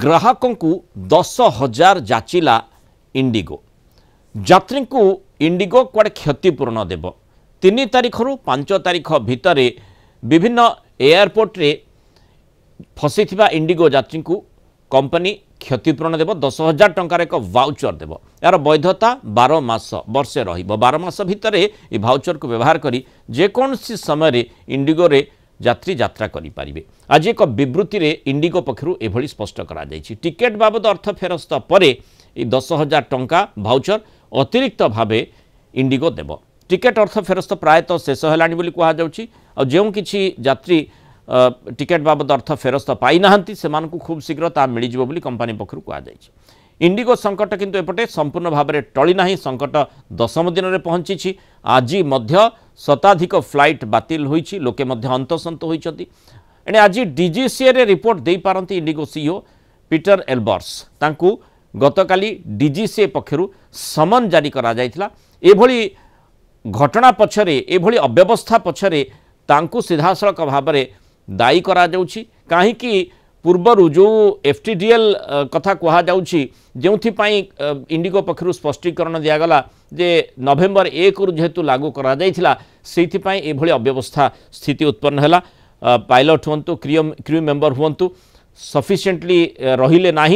ग्राहकों को 10,000 जाचिला इंडिगो यात्री को इंडिगो कुआडे क्षतिपूर्ण देव 3 तारिख रु 5 तारिख भितर विभिन्न एयरपोर्ट रे फसी इंडिगो यात्री को कंपनी क्षतिपूरण देव 10,000 टंकार एक वाउचर देव। यार वैधता 12 मास वर्षे रहिबो 12 मास भितर ये भाउचर को व्यवहार करी जेकोसी समय इंडिगो रे यात्री यात्रा करि पारिबे। आज एक विवृत्ति रे इंडिगो पक्षरु एभली स्पष्ट करा जायछि टिकेट बाबद अर्थ फेरस्त परे 10,000 टंका भाउचर अतिरिक्त भावे इंडिगो देव। टिकेट अर्थ फेरस्त प्रायतः शेष हेलानी बोली कहा जाउछि आ जेउ किछि यात्री टिकेट बाबद अर्थ फेरस्त पाई नाहंती सेमानकु खूब शीघ्र ता मिल जिवो बोली कंपनी पक्षरु कहा जायछि। इंडिगो संकट किंतु एपटे संपूर्ण भाव में टली नाही संकट 10म दिन में पहुंची। आज मध्य शताधिक फ्लाइट बातिल होईछि लोके मध्य हंतसंत होईछंती। एने आज डीजीसीए रे रिपोर्ट दे पारंती इंडिगो सीईओ पीटर एल्बर्स तांकू गतकाली डीजीसीए पक्षरु समन जारी करा जायतिला। एभली घटना पछरे एभली अव्यवस्था पछरे तांकू सीधासळक भाव में दायी करा जाउछि काहेकि पूर्वरु जो एफटीडीएल कथा कहा जाउछि जेउथिपाई इंडिगो पक्षरु स्पष्टीकरण दियागला जे नवेम्बर 1 रु जेहेतु लागू करा जायथिला सेथिपाई एभली अव्यवस्था स्थिति उत्पन्न हैला। पायलट हुंतु क्रू मेंबर हुंतु सफिशिएंटली रहिले नाही